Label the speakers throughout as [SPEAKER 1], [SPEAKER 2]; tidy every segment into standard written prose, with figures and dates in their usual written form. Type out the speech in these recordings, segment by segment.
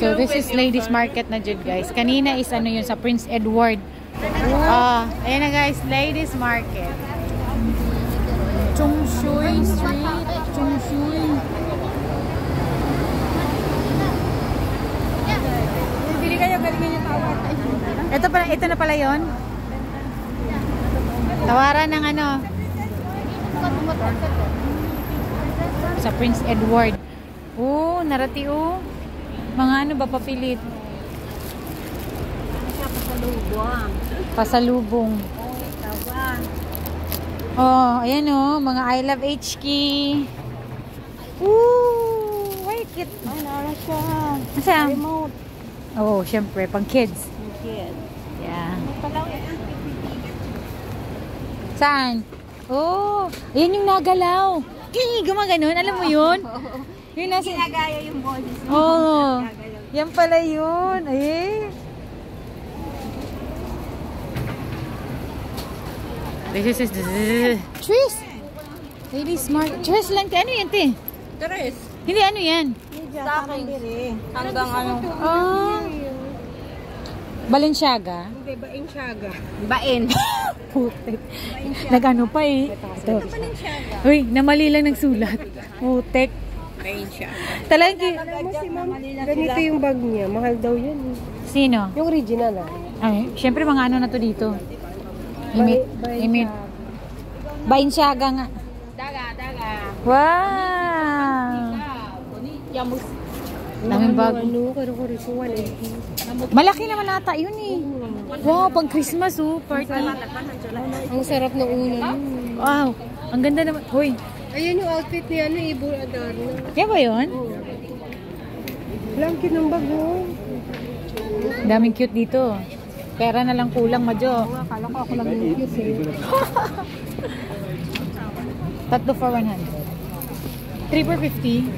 [SPEAKER 1] So this is ladies market na dyan guys. Kanina is ano yun sa Prince Edward. Ayan na guys, ladies market. Chung Shui Street. Chung Shui.
[SPEAKER 2] Bili kayo, galingan yung tawad.
[SPEAKER 1] Ito na pala yun. Tawaran ng ano. Sa Prince Edward. Oh, narati oh. Mga ano ba papilit?
[SPEAKER 2] Pasalubong.
[SPEAKER 1] Pasalubong. Oh, ayan oh, mga I Love HK. Ooh, why kit?
[SPEAKER 2] Ay, nara siya.
[SPEAKER 1] Asa?
[SPEAKER 2] Remote.
[SPEAKER 1] Oh, syempre, pang kids.
[SPEAKER 2] Kid.
[SPEAKER 1] Yeah. Saan? Oh, ayan yung nagalaw. Gumaganon, alam mo yun? Yun nasa...
[SPEAKER 2] Ginagaya yung boses.
[SPEAKER 1] Oh, yan pala yun. Ay. This is Tris. Lady smart. Tris lang. Ano yan, te?
[SPEAKER 2] Tres.
[SPEAKER 1] Hindi, ano yan?
[SPEAKER 2] Hanggang ano?
[SPEAKER 1] Oh. Balenciaga.
[SPEAKER 2] Hindi, bain siyaga. Bain.
[SPEAKER 1] Putik. Nag-ano pa eh. Ito.
[SPEAKER 2] Balenciaga.
[SPEAKER 1] Uy, namali lang nagsulat. Putik.
[SPEAKER 2] Bain siyaga.
[SPEAKER 1] Talagang
[SPEAKER 2] Ganito yung bag niya. Mahal daw yan.
[SPEAKER 1] Sino?
[SPEAKER 2] Yung original ah.
[SPEAKER 1] Ay, syempre mga ano na to dito. Imit. Balenciaga nga.
[SPEAKER 2] Daga.
[SPEAKER 1] Wow.
[SPEAKER 2] Yamus.
[SPEAKER 1] Daming bag.
[SPEAKER 2] Ano, karo-karo ko 180.
[SPEAKER 1] Malaki naman ata yun eh. Wow, pang Christmas oh, party.
[SPEAKER 2] Ang sarap ng unan.
[SPEAKER 1] Wow, ang ganda naman. Hoy,
[SPEAKER 2] Ayun yung outfit niya na Ibor Adarna.
[SPEAKER 1] kaya ba yun?
[SPEAKER 2] Lang cute ng bag mo.
[SPEAKER 1] Daming cute dito. Pera na lang kulang, Madjo.
[SPEAKER 2] Akala ko ako lang yung cute eh.
[SPEAKER 1] Tatlo for 100. 3 for 50.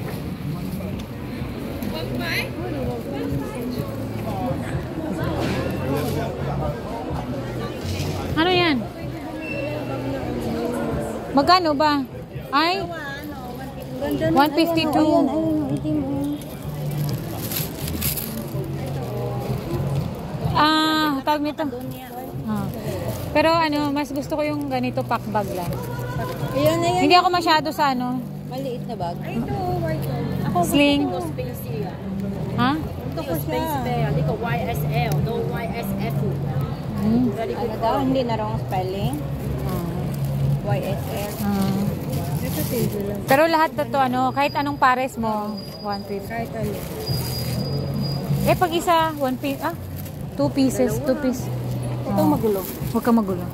[SPEAKER 1] Ano yan? Magkano ba? Ay? 152. Tawag nito. Pero ano, mas gusto ko yung ganito pack bag lang.
[SPEAKER 2] Ayan na yan.
[SPEAKER 1] Hindi ako masyado sa ano.
[SPEAKER 2] Maliit na bag. Ay, ito. White. Ako
[SPEAKER 1] Sling. Ha?
[SPEAKER 2] Ito ko siya. Hindi ko YSL. No YSF. Ano daw? Hindi na wrong spelling. YSL.
[SPEAKER 1] Pero lahat na to, ano, kahit anong pares mo, 150.
[SPEAKER 2] Kahit ano.
[SPEAKER 1] Eh, pag isa, 1 piece, 2 pieces, 2 piece.
[SPEAKER 2] Ito magulo.
[SPEAKER 1] Huwag ka magulo.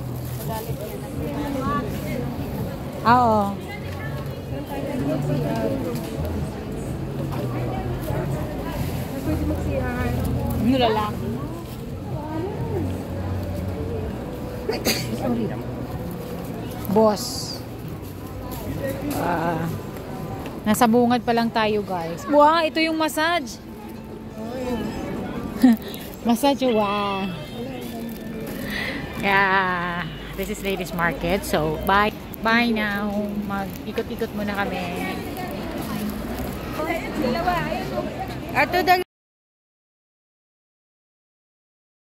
[SPEAKER 1] Oo.
[SPEAKER 2] Pwede mag-CR.
[SPEAKER 1] Lalaki.
[SPEAKER 2] Sorry.
[SPEAKER 1] Boss. Nasa bungad pa lang tayo, guys. Wow, ito yung massage. Massage, wow. Yeah. This is ladies market. So, bye. Bye now. Mag-ikot-ikot muna kami.
[SPEAKER 2] Dalawa.
[SPEAKER 1] Ato